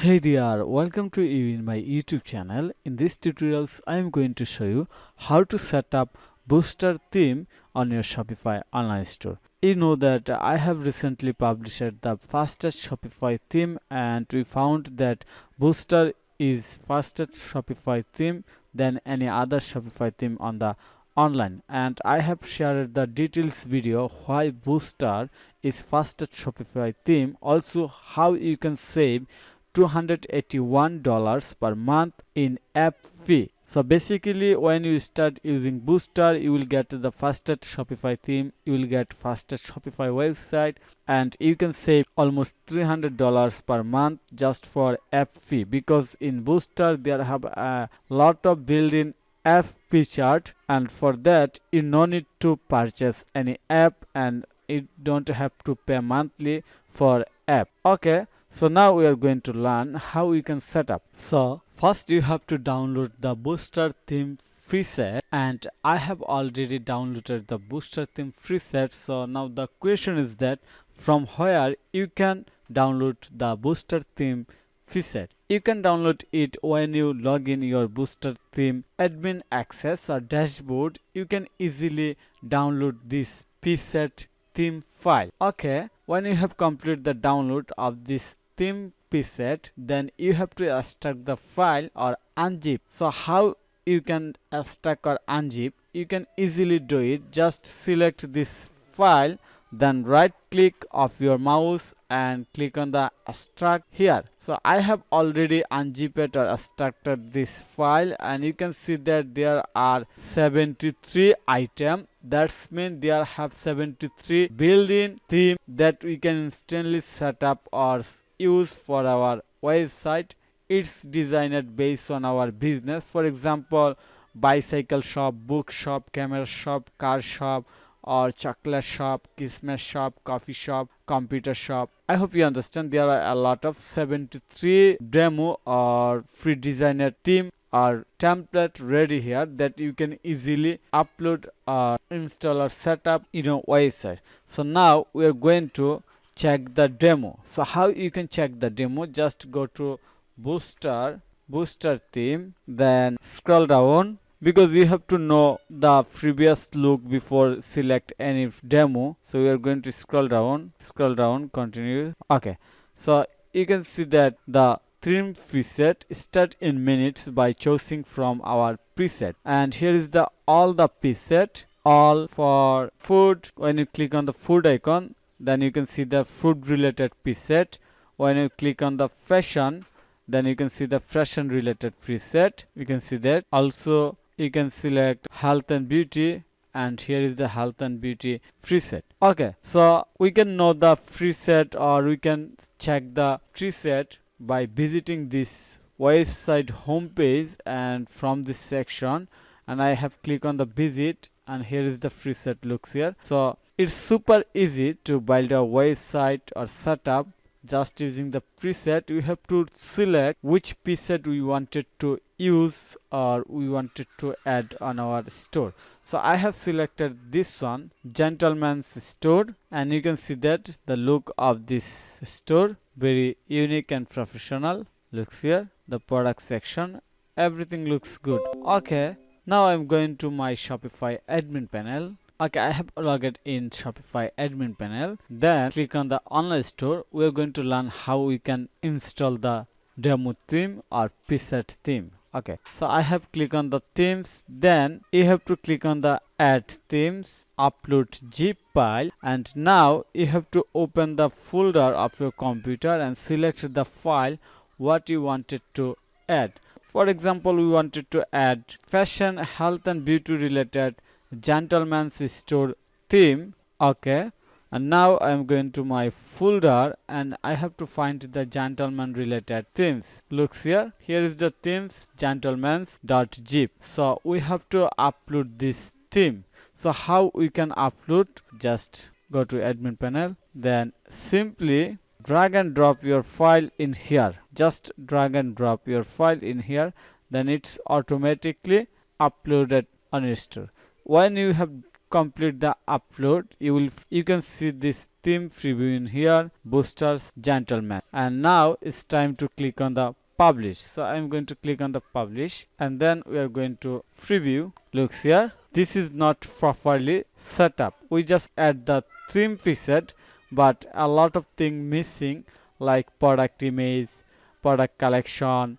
Hey there, welcome to you in my YouTube channel. In this tutorials, I am going to show you how to set up booster theme on your Shopify online store. You know that I have recently published the fastest Shopify theme, and we found that booster is fastest Shopify theme than any other Shopify theme on the online, and I have shared the details video why booster is fastest Shopify theme, also how you can save $281 per month in app fee. So basically, when you start using booster, you will get the fastest Shopify theme, you will get fastest Shopify website, and you can save almost $300 per month just for app fee, because in booster there have a lot of built-in FP chart, and for that you no need to purchase any app and you don't have to pay monthly for app. Okay, so now we are going to learn how you can set up. So first you have to download the booster theme preset, and I have already downloaded the booster theme preset. So now the question is that from where you can download the booster theme preset. You can download it when you log in your booster theme admin access or dashboard. You can easily download this preset theme file. Okay, when you have completed the download of this theme preset, then you have to extract the file or unzip. So how you can extract or unzip? You can easily do it. Just select this file, then right click of your mouse and click on the extract here. So I have already unzipped or extracted this file, and you can see that there are 73 items. That means there have 73 built-in theme that we can instantly set up or use for our website. It's designed based on our business. For example, bicycle shop, book shop, camera shop, car shop, or chocolate shop, Christmas shop, coffee shop, computer shop. I hope you understand. There are a lot of 73 demo or free designer theme or template ready here that you can easily upload or install or set up in your website. So now we are going to check the demo. So how you can check the demo? Just go to booster theme, then scroll down, because you have to know the previous look before select any demo. So we are going to scroll down, continue. Okay, so you can see that the theme preset start in minutes by choosing from our preset, and here is the all the preset, all for food. When you click on the food icon, then you can see the food related preset. When you click on the fashion, then you can see the fashion related preset. You can see that. Also you can select health and beauty, and here is the health and beauty preset. Okay, so we can know the preset, or we can check the preset by visiting this website homepage, and from this section, and I have clicked on the visit, and here is the preset looks here. So it's super easy to build a website or setup just using the preset. We have to select which preset we wanted to use or we wanted to add on our store. So I have selected this one, gentleman's store, and you can see that the look of this store very unique and professional looks here. The product section, everything looks good. Okay, now I'm going to my Shopify admin panel. Okay, I have logged in Shopify admin panel. Then click on the online store. We are going to learn how we can install the demo theme or preset theme. Okay, so I have clicked on the themes. Then you have to click on the add themes, upload zip file, and now you have to open the folder of your computer and select the file what you wanted to add. For example, we wanted to add fashion, health and beauty related gentleman's store theme. Okay, and now I am going to my folder and I have to find the gentleman related themes. Looks here. Here is the themes gentleman's.zip. So we have to upload this theme. So how we can upload? Just go to admin panel, then simply drag and drop your file in here. Just drag and drop your file in here, then it's automatically uploaded on your store. When you have complete the upload, you can see this theme preview in here, boosters, gentleman. And now it's time to click on the publish. So I'm going to click on the publish, and then we are going to preview. Looks here, this is not properly set up. We just add the theme preset, but a lot of things missing, like product image, product collection,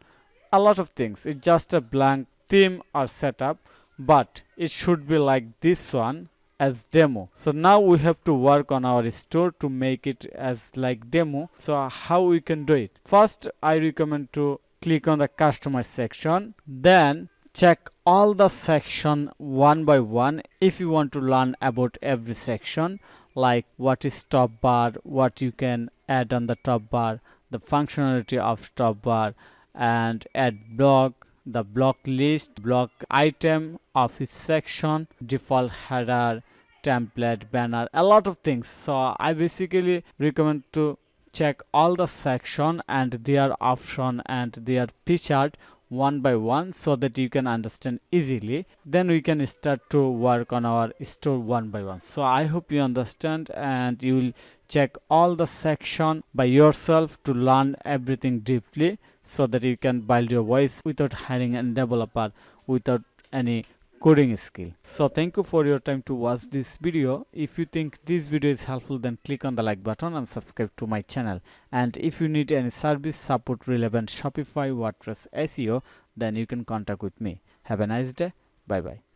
a lot of things. It's just a blank theme or setup, but it should be like this one as demo. So now we have to work on our store to make it as like demo. So how we can do it? First, I recommend to click on the customize section, then check all the section one by one if you want to learn about every section, like what is top bar, what you can add on the top bar, the functionality of top bar, and add block, the block list, block item of each section, default header, template, banner, a lot of things. So I basically recommend to check all the section and their option and their featured one by one, so that you can understand easily. Then we can start to work on our store one by one. So I hope you understand, and you will check all the section by yourself to learn everything deeply, so that you can build your voice without hiring a developer, without any coding skill. So thank you for your time to watch this video. If you think this video is helpful, then click on the like button and subscribe to my channel. And if you need any service support relevant Shopify WordPress SEO, then you can contact with me. Have a nice day. Bye bye.